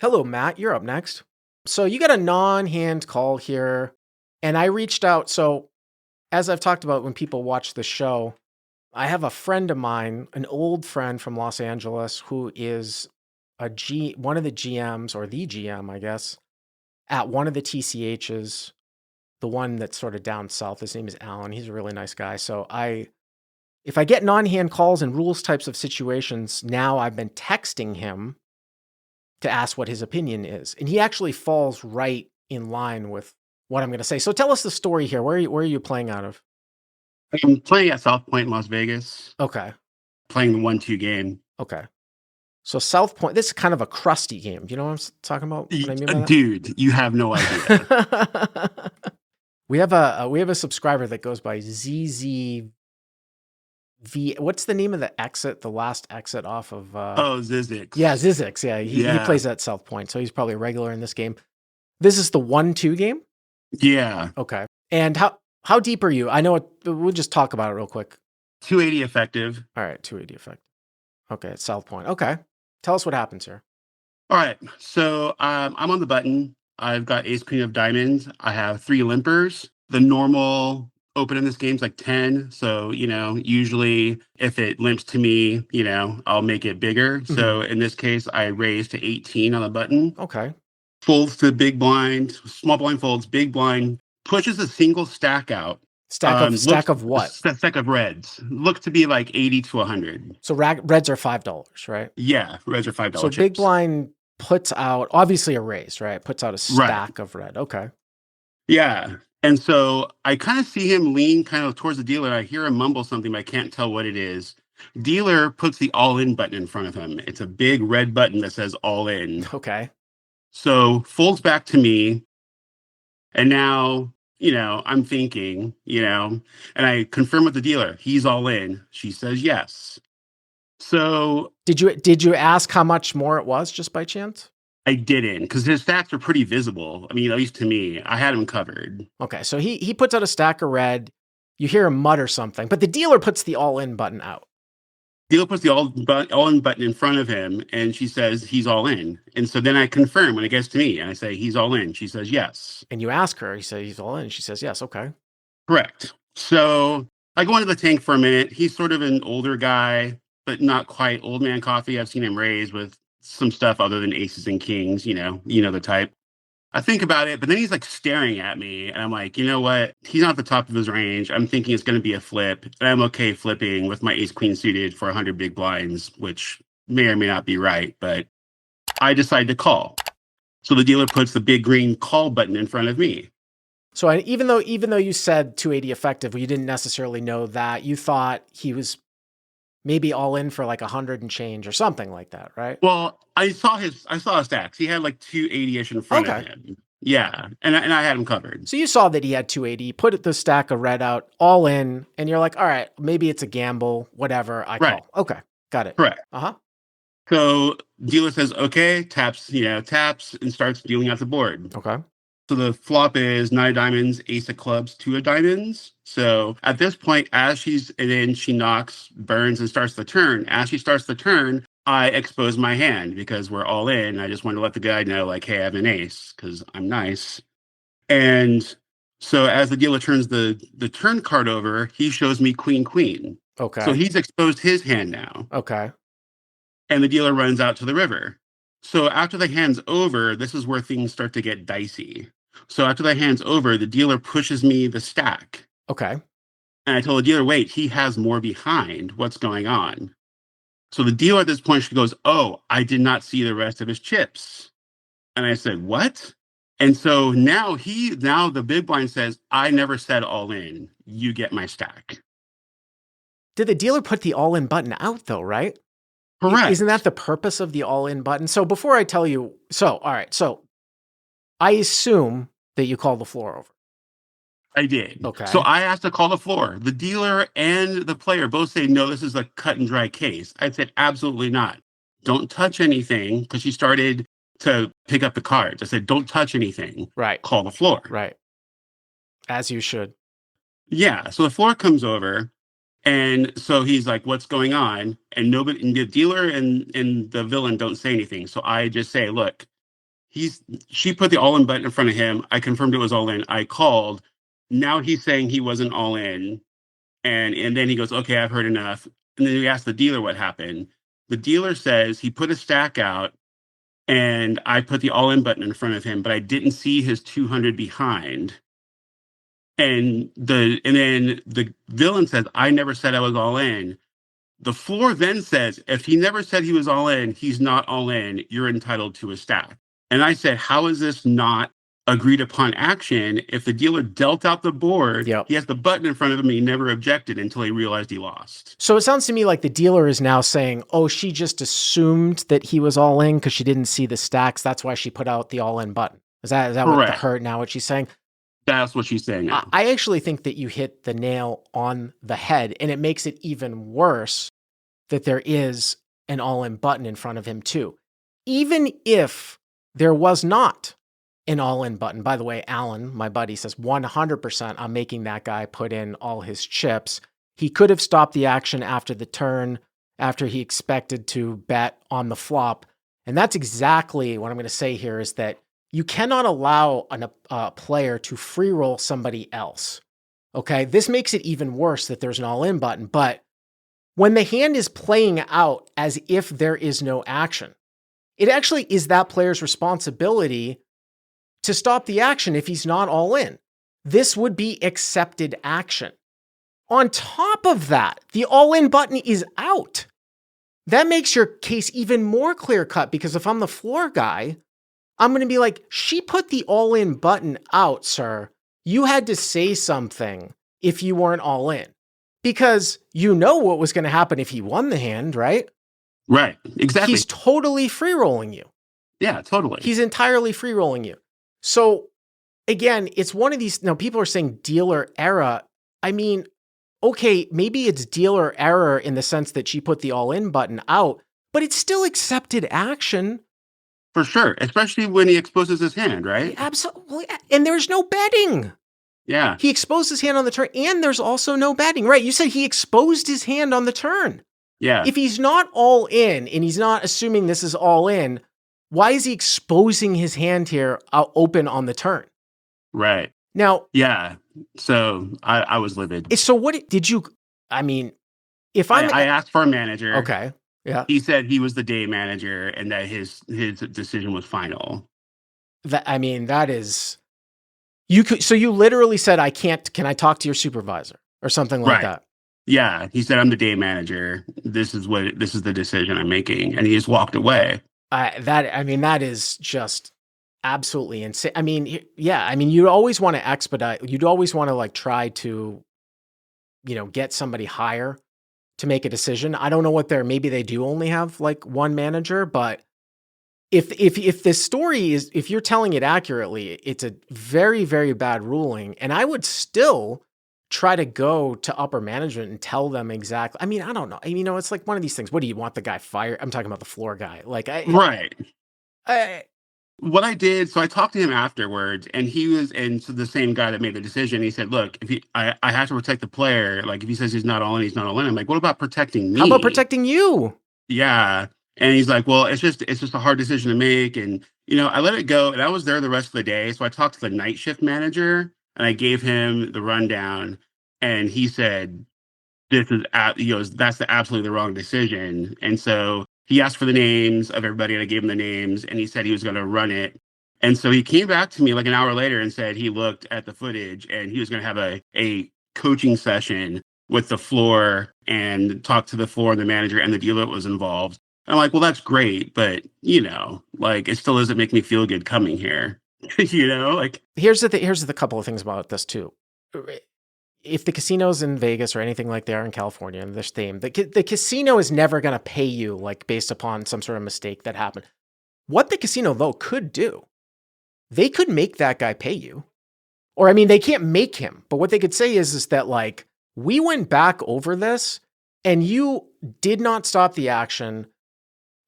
Hello, Matt. You're up next. So you got a non-hand call here, and I reached out. So as I've talked about when people watch the show, I have a friend of mine, an old friend from Los Angeles, who is one of the GMs or the GM, I guess, at one of the TCHs, the one that's sort of down south. His name is Alan. He's a really nice guy. If I get non-hand calls in rules types of situations, now I've been texting him to ask what his opinion is. And he actually falls right in line with what I'm going to say. So tell us the story here. Where are you playing out of? I'm playing at South Point, Las Vegas, Okay. playing the 1-2 game. Okay. So South Point, this is kind of a crusty game. Do you know what I'm talking about? What I mean by Dude, you have no idea. that? we have a subscriber that goes by ZZV. What's the name of the exit? The last exit off of Oh, Zizix. Yeah, Zizix. Yeah, he plays at South Point, so he's probably a regular in this game. This is the 1-2 game? Yeah. Okay. And how deep are you? I know we'll just talk about it real quick. 280 effective. All right, 280 effective. Okay, at South Point. Okay. Tell us what happens here. All right. So I'm on the button. I've got ace queen of diamonds. I have 3 limpers. The normal open in this game is like 10. So, usually if it limps to me, I'll make it bigger. Mm-hmm. So in this case, I raise to 18 on the button. Okay. Folds to big blind, small blind folds, big blind, pushes a single stack out. Stack of what? Stack of reds. Look to be like 80 to 100. So reds are $5, right? Yeah, reds are $5 So chips. big blind puts out, obviously a raise, right? Puts out a stack of red. Okay. Yeah. And so I kind of see him lean kind of towards the dealer. I hear him mumble something, but I can't tell what it is. Dealer puts the all in button in front of him. It's a big red button that says all in. Okay. So folds back to me. And now, I'm thinking, and I confirm with the dealer, he's all in. She says yes. So did you ask how much more it was just by chance? I didn't, because his stacks were pretty visible. I mean, at least to me, I had him covered. Okay, so he puts out a stack of red. You hear him mutter something, but the dealer puts the all in button out. Dealer puts the all in button in front of him, and she says he's all in. And so then I confirm when it gets to me, and I say he's all in. She says yes. And you ask her, you say he's all in. She says yes. Okay. Correct. So I go into the tank for a minute. He's sort of an older guy, but not quite old man coffee. I've seen him raise with some stuff other than aces and kings, you know the type. I think about it, but then he's like staring at me, and I'm like, you know what? He's not at the top of his range. I'm thinking it's going to be a flip, and I'm okay flipping with my ace queen suited for 100 big blinds, which may or may not be right, but I decide to call. So the dealer puts the big green call button in front of me. So even though you said 280 effective, you didn't necessarily know that. You thought he was maybe all in for like 100 and change or something like that, right? Well, I saw his stacks. He had like 280-ish in front of him. Yeah, and I had him covered. So you saw that he had 280. You put the stack of red out, all in, and you're like, all right, maybe it's a gamble, whatever. I call. Okay, got it. Correct. Uh-huh. So dealer says, okay, taps and starts dealing out the board. Okay. So the flop is 9 of diamonds, ace of clubs, 2 of diamonds. So at this point, as she's in, she knocks, burns, and starts the turn. As she starts the turn, I expose my hand because we're all in. I just wanted to let the guy know, like, hey, I have an ace because I'm nice. And so as the dealer turns the turn card over, he shows me queen, queen. Okay. So he's exposed his hand now. Okay. And the dealer runs out to the river. So after the hand's over, this is where things start to get dicey. So after the hand's over, the dealer pushes me the stack. Okay. And I told the dealer, wait, he has more behind. What's going on? So the dealer at this point, she goes, oh, I did not see the rest of his chips. And I said, what? And so now the big blind says, I never said all in. You get my stack. Did the dealer put the all in button out though, right? Correct. Isn't that the purpose of the all in button? So before I tell you, all right. So I assume that you call the floor over. I did. Okay. So I asked to call the floor. The dealer and the player both say, no, this is a cut and dry case. I said, absolutely not. Don't touch anything, because she started to pick up the cards. I said, don't touch anything. Right. Call the floor. Right. As you should. Yeah. So the floor comes over. And so he's like, what's going on? And the dealer and the villain don't say anything. So I just say, look, she put the all in button in front of him. I confirmed it was all in. I called. Now he's saying he wasn't all in. And then he goes, okay, I've heard enough. And then we asked the dealer what happened. The dealer says he put a stack out and I put the all in button in front of him, but I didn't see his 200 behind. And then the villain says, I never said I was all in. The floor then says, if he never said he was all in, he's not all in. You're entitled to a stack. And I said, how is this not agreed upon action? If the dealer dealt out the board, Yep. he has the button in front of him. He never objected until he realized he lost. So it sounds to me like the dealer is now saying, oh, she just assumed that he was all in because she didn't see the stacks. That's why she put out the all in button. Is that what she's saying? That's what she's saying now. I actually think that you hit the nail on the head, and it makes it even worse that there is an all-in button in front of him too. Even if there was not an all-in button, by the way, Alan, my buddy, says 100% I'm making that guy put in all his chips. He could have stopped the action after the turn, after he expected to bet on the flop. And that's exactly what I'm going to say here, is that you cannot allow a player to free roll somebody else. Okay, this makes it even worse that there's an all-in button, but when the hand is playing out as if there is no action, it actually is that player's responsibility to stop the action if he's not all in. This would be accepted action. On top of that, the all-in button is out. That makes your case even more clear-cut, because if I'm the floor guy, I'm going to be like, she put the all-in button out, sir. You had to say something if you weren't all in, because you know what was going to happen if he won the hand, right? Right. Exactly. He's totally free rolling you. Yeah, totally. He's entirely free rolling you. So again, it's one of these, now people are saying dealer error. I mean, okay, maybe it's dealer error in the sense that she put the all in button out, but it's still accepted action. For sure. Especially when he exposes his hand, right? Absolutely. And there's no betting. Yeah. He exposed his hand on the turn, and there's also no betting, right? You said he exposed his hand on the turn. Yeah. If he's not all in and he's not assuming this is all in, why is he exposing his hand here open on the turn? Right. Now, yeah. So I was livid. So what did you, I mean, if I asked for a manager. Okay. Yeah. He said he was the day manager and that his decision was final. That is, so you literally said, can I talk to your supervisor or something like that? Yeah. He said, I'm the day manager. This is the decision I'm making. And he just walked away. That is just absolutely insane. I mean, yeah, I mean, you'd always want to expedite. You'd always want to like try to, get somebody higher to make a decision. I don't know maybe they do only have like one manager, but if this story is, if you're telling it accurately, it's a very, very bad ruling. And I would still try to go to upper management and tell them exactly. I mean, I don't know. It's like one of these things. What do you want the guy fired? I'm talking about the floor guy. Like what I did, so I talked to him afterwards, and so the same guy that made the decision, he said, look, I have to protect the player. Like, if he says he's not all in, he's not all in. I'm like, what about protecting me? How about protecting you? Yeah. And he's like, well, it's just a hard decision to make. And, I let it go, and I was there the rest of the day. So I talked to the night shift manager, and I gave him the rundown, and he said, that's absolutely the wrong decision. And so he asked for the names of everybody, and I gave him the names, and he said he was going to run it. And so he came back to me like an hour later and said he looked at the footage and he was going to have a coaching session with the floor and talk to the floor and the manager and the dealer that was involved. And I'm like, well, that's great, but it still doesn't make me feel good coming here. Here's the couple of things about this too. If the casino's in Vegas or anything like they are in California and this theme, the casino is never going to pay you like based upon some sort of mistake that happened. What the casino though could do, they could make that guy pay you. Or they can't make him, but what they could say is that like, we went back over this and you did not stop the action.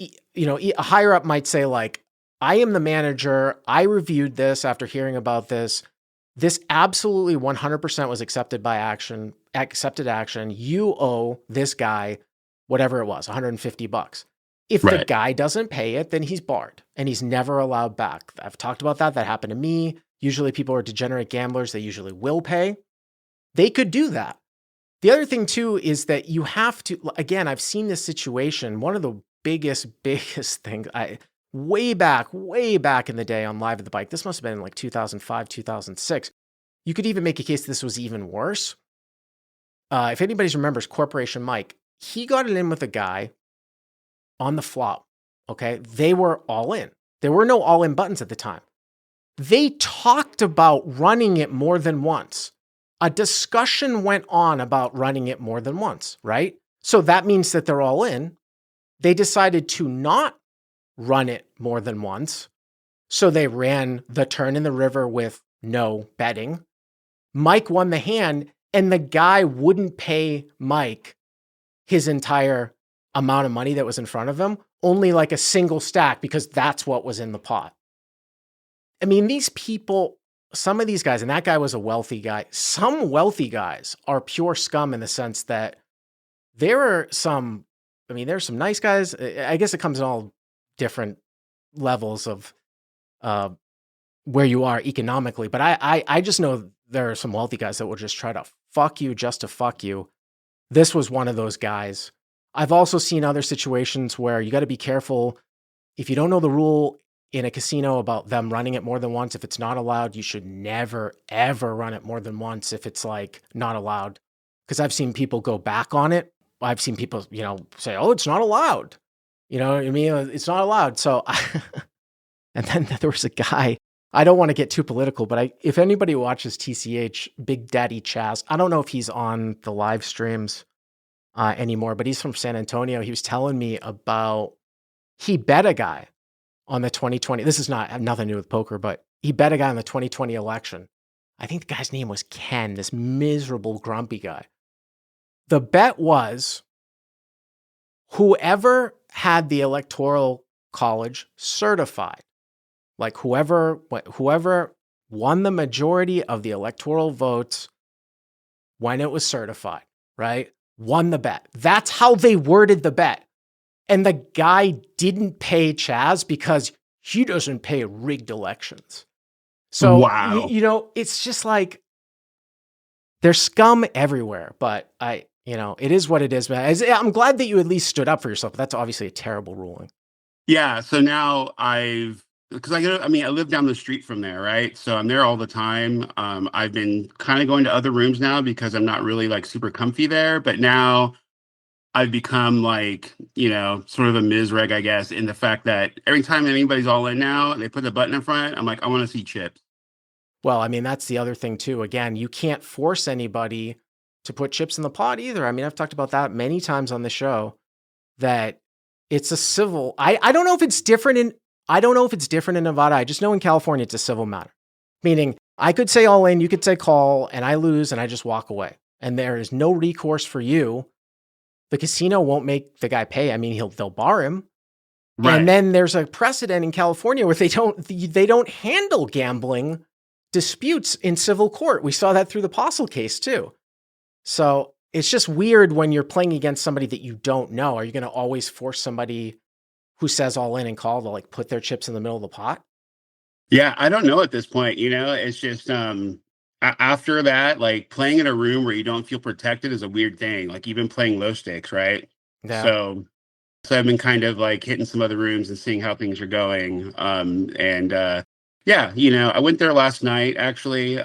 A higher up might say like, I am the manager. I reviewed this after hearing about this. This absolutely 100% was accepted action. You owe this guy whatever it was, $150. If the Right. guy doesn't pay it, then he's barred and he's never allowed back. I've talked about that. That happened to me. Usually people are degenerate gamblers. They usually will pay. They could do that. The other thing too is that you have to, again, I've seen this situation. One of the biggest things way back in the day on Live at the Bike, this must have been in like 2005, 2006. You could even make a case this was even worse. If anybody remembers Corporation Mike, he got it in with a guy on the flop. Okay. They were all in. There were no all in buttons at the time. They talked about running it more than once. A discussion went on about running it more than once, right? So that means that they're all in. They decided to not run it more than once. So they ran the turn in the river with no betting. Mike won the hand, and the guy wouldn't pay Mike his entire amount of money that was in front of him, only like a single stack because that's what was in the pot. I mean, these people, some of these guys, and that guy was a wealthy guy. Some wealthy guys are pure scum in the sense that there are some, I mean, there's some nice guys. I guess it comes in all different levels of where you are economically. But I just know there are some wealthy guys that will just try to fuck you just to fuck you. This was one of those guys. I've also seen other situations where you got to be careful. If you don't know the rule in a casino about them running it more than once, if it's not allowed, you should never, ever run it more than once if it's like not allowed. Because I've seen people go back on it. I've seen people, say, oh, it's not allowed. You know what I mean? It's not allowed. So, and then there was a guy, I don't want to get too political, but if anybody watches TCH, Big Daddy Chaz, I don't know if he's on the live streams anymore, but he's from San Antonio. He was telling me about, he bet a guy on the 2020. This is have nothing to do with poker, but he bet a guy on the 2020 election. I think the guy's name was Ken, this miserable, grumpy guy. The bet was whoever had the electoral college certified, like whoever won the majority of the electoral votes when it was certified, right? Won the bet. That's how they worded the bet. And the guy didn't pay Chaz because he doesn't pay rigged elections. So, Wow. it's just like there's scum everywhere, but it is what it is, man. I'm glad that you at least stood up for yourself, but that's obviously a terrible ruling. Yeah. So now because I live down the street from there, right? So I'm there all the time. I've been kind of going to other rooms now because I'm not really like super comfy there, but now I've become like, sort of a misreg, I guess, in the fact that every time anybody's all in now, they put the button in front, I'm like, I want to see chips. Well, I mean, that's the other thing too. Again, you can't force anybody to put chips in the pot either. I mean, I've talked about that many times on the show that it's a civil. I don't know if it's different in Nevada. I just know in California it's a civil matter. Meaning I could say all in, you could say call, and I lose and I just walk away. And there is no recourse for you. The casino won't make the guy pay. I mean, they'll bar him. Right. And then there's a precedent in California where they don't handle gambling disputes in civil court. We saw that through the Apostle case too. So it's just weird when you're playing against somebody that you don't know. Are you going to always force somebody who says all in and call to like put their chips in the middle of the pot? Yeah, I don't know at this point. It's just after that, like playing in a room where you don't feel protected is a weird thing. Like even playing low stakes, right? Yeah. So I've been kind of like hitting some other rooms and seeing how things are going. Yeah, I went there last night actually,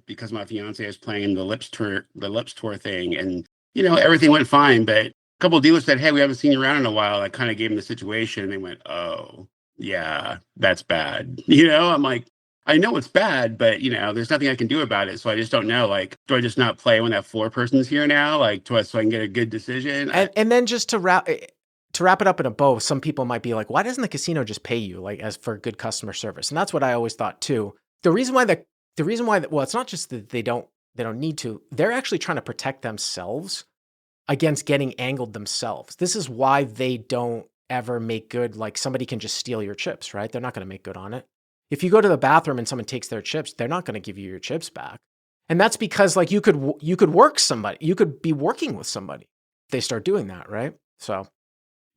because my fiance is playing the Lips tour thing, and everything went fine. But a couple of dealers said, "Hey, we haven't seen you around in a while." I kind of gave them the situation, and they went, "Oh, yeah, that's bad." I'm like, I know it's bad, but there's nothing I can do about it. So I just don't know. Like, do I just not play when that floor person's here now? Like, so I can get a good decision? And then just to wrap it up in a bow, some people might be like, why doesn't the casino just pay you like as for good customer service? And that's what I always thought too. The reason why, well, it's not just that they don't need to, they're actually trying to protect themselves against getting angled themselves. This is why they don't ever make good. Like somebody can just steal your chips, right? They're not going to make good on it. If you go to the bathroom and someone takes their chips, they're not going to give you your chips back. And that's because like you could work somebody, you could be working with somebody if they start doing that, right? So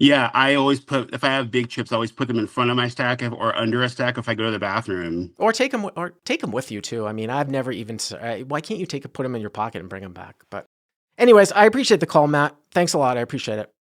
Yeah, I always put if I have big chips, I always put them in front of my stack or under a stack if I go to the bathroom. Or take them with you too. I mean, I've never even. Why can't you put them in your pocket and bring them back? But, anyways, I appreciate the call, Matt. Thanks a lot. I appreciate it.